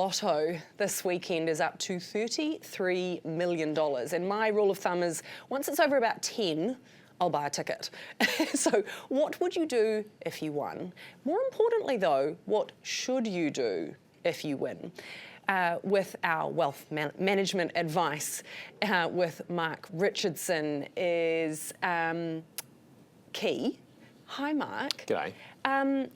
Lotto this weekend is up to $33 million. And my rule of thumb is once it's over about 10, I'll buy a ticket. So what would you do if you won? More importantly though, what should you do if you win? With our wealth management advice with Mark Richardson is key. Hi Mark. G'day.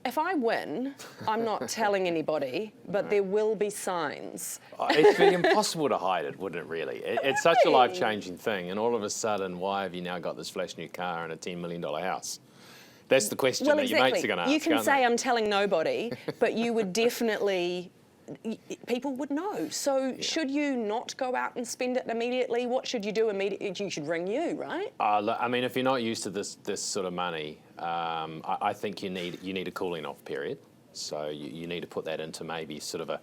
If I win, I'm not telling anybody, but there will be signs. It'd be impossible to hide it, wouldn't it, really? It's such a life-changing thing, and all of a sudden, why have you now got this flash new car and a $10 million house? That's the question that your mates are going to ask, You can aren't say they? I'm telling nobody, but you would definitely... people would know. So should you not go out and spend it immediately? What should you do immediately? You should ring you, right? Look, I mean, if you're not used to this sort of money, I think you need a cooling off period. So you need to put that into maybe sort of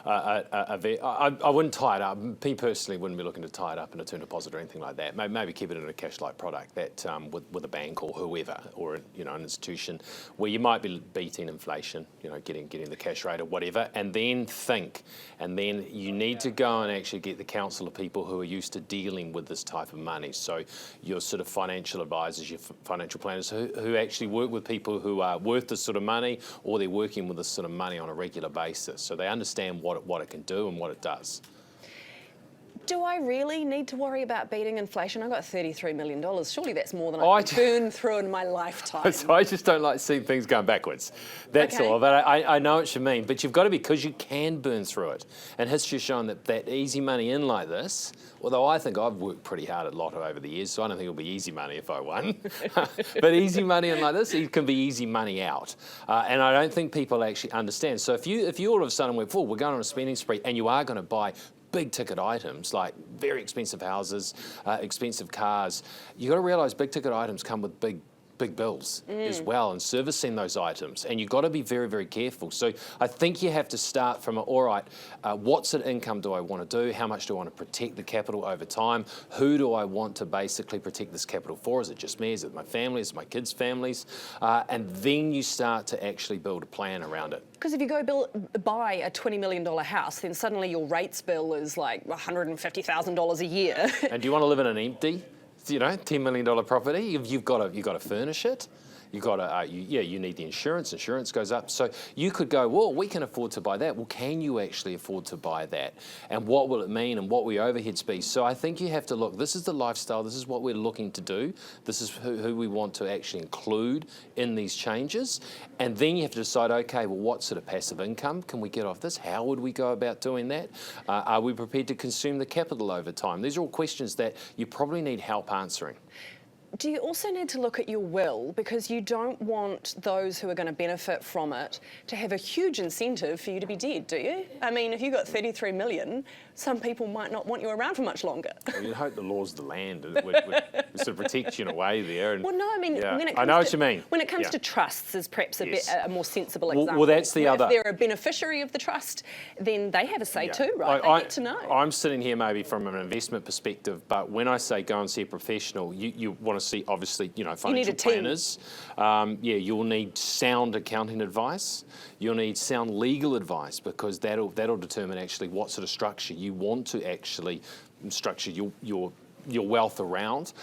I wouldn't tie it up. Me personally wouldn't be looking to tie it up in a term deposit or anything like that. Maybe keep it in a cash-like product that with a bank or whoever, or an institution where you might be beating inflation, getting the cash rate or whatever, and then think. And then you need to go and actually get the counsel of people who are used to dealing with this type of money. So your sort of financial advisors, your financial planners who actually work with people who are worth this sort of money, or they're working with this sort of money on a regular basis, so they understand what it can do and what it does. Do I really need to worry about beating inflation? I've got $33 million. Surely that's more than I can burn through in my lifetime. So I just don't like seeing things going backwards. That's all. But I know what you mean. But you've got to be, because you can burn through it. And history's shown that easy money in like this, although I think I've worked pretty hard at Lotto over the years, so I don't think it'll be easy money if I won. But easy money in like this, it can be easy money out. And I don't think people actually understand. So if you all of a sudden went, we're going on a spending spree, and you are going to buy big ticket items like very expensive houses, expensive cars, you got to realise big ticket items come with big bills as well, and servicing those items, and you've got to be very, very careful. So I think you have to start from all right, what sort of income do I want to do? How much do I want to protect the capital over time? Who do I want to basically protect this capital for? Is it just me? Is it my family? Is it my kids' families? And then you start to actually build a plan around it. Because if you go buy a $20 million house, then suddenly your rates bill is like $150,000 a year. And do you want to live in an empty, $10 million property? You've got to furnish it. You've got to, you need the insurance. Insurance goes up. So you could go, well, we can afford to buy that. Well, can you actually afford to buy that? And what will it mean, and what will your overheads be? So I think you have to look, this is the lifestyle, this is what we're looking to do, this is who we want to actually include in these changes. And then you have to decide, okay, well, what sort of passive income can we get off this? How would we go about doing that? Are we prepared to consume the capital over time? These are all questions that you probably need help answering. Do you also need to look at your will, because you don't want those who are going to benefit from it to have a huge incentive for you to be dead, do you? I mean, if you got 33 million, some people might not want you around for much longer. Well, you'd hope the laws of the land would sort of protect you in a way there. And, well, no, I mean, when it comes I know what you mean. When it comes to trusts, is perhaps a more sensible example. Well, that's the other. If they're a beneficiary of the trust, then they have a say too, right? They get to know. I'm sitting here maybe from an investment perspective, but when I say go and see a professional, you want to see, obviously, financial planners. You'll need sound accounting advice. You'll need sound legal advice, because that'll determine actually what sort of structure you want to actually structure your wealth around.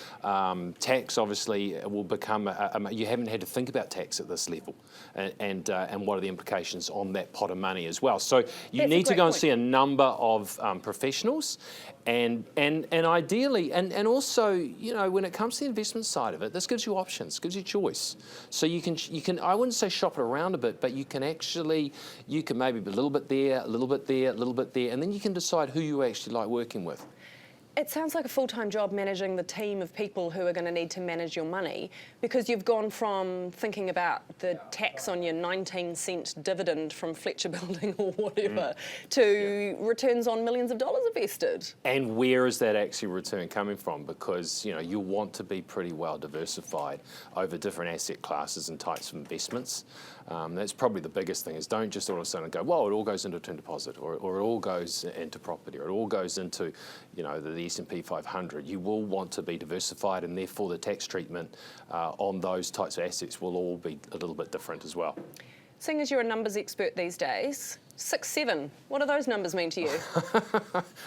Tax obviously will become you haven't had to think about tax at this level, and what are the implications on that pot of money as well. So you need to go and see a number of professionals, and ideally, and also, when it comes to the investment side of it, this gives you options, gives you choice. So you can I wouldn't say shop it around a bit, but you can maybe be a little bit there, a little bit there, a little bit there, and then you can decide who you actually like working with. It sounds like a full-time job managing the team of people who are going to need to manage your money, because you've gone from thinking about the tax on your 19-cent dividend from Fletcher Building or whatever to returns on millions of dollars invested. And where is that actually return coming from? Because you want to be pretty well diversified over different asset classes and types of investments. That's probably the biggest thing, is don't just all of a sudden go, well, it all goes into a term deposit, or it all goes into property, or it all goes into the S&P 500. You will want to be diversified, and therefore the tax treatment on those types of assets will all be a little bit different as well. Seeing as you're a numbers expert these days, 6-7. What do those numbers mean to you?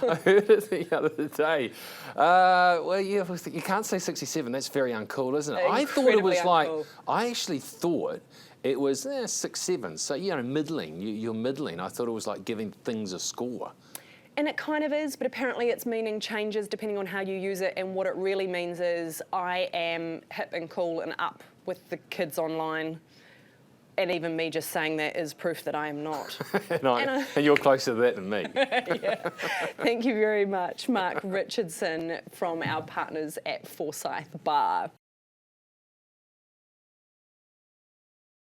I heard it the other day. Well, yeah, you can't say 67. That's very uncool, isn't it? I thought it was Incredibly uncool. I actually thought it was 6-7. So, middling. You're middling. I thought it was like giving things a score. And it kind of is, but apparently its meaning changes depending on how you use it, and what it really means is I am hip and cool and up with the kids online. And even me just saying that is proof that I am not. and you're closer to that than me. Yeah. Thank you very much, Mark Richardson, from our partners at Forsyth Barr.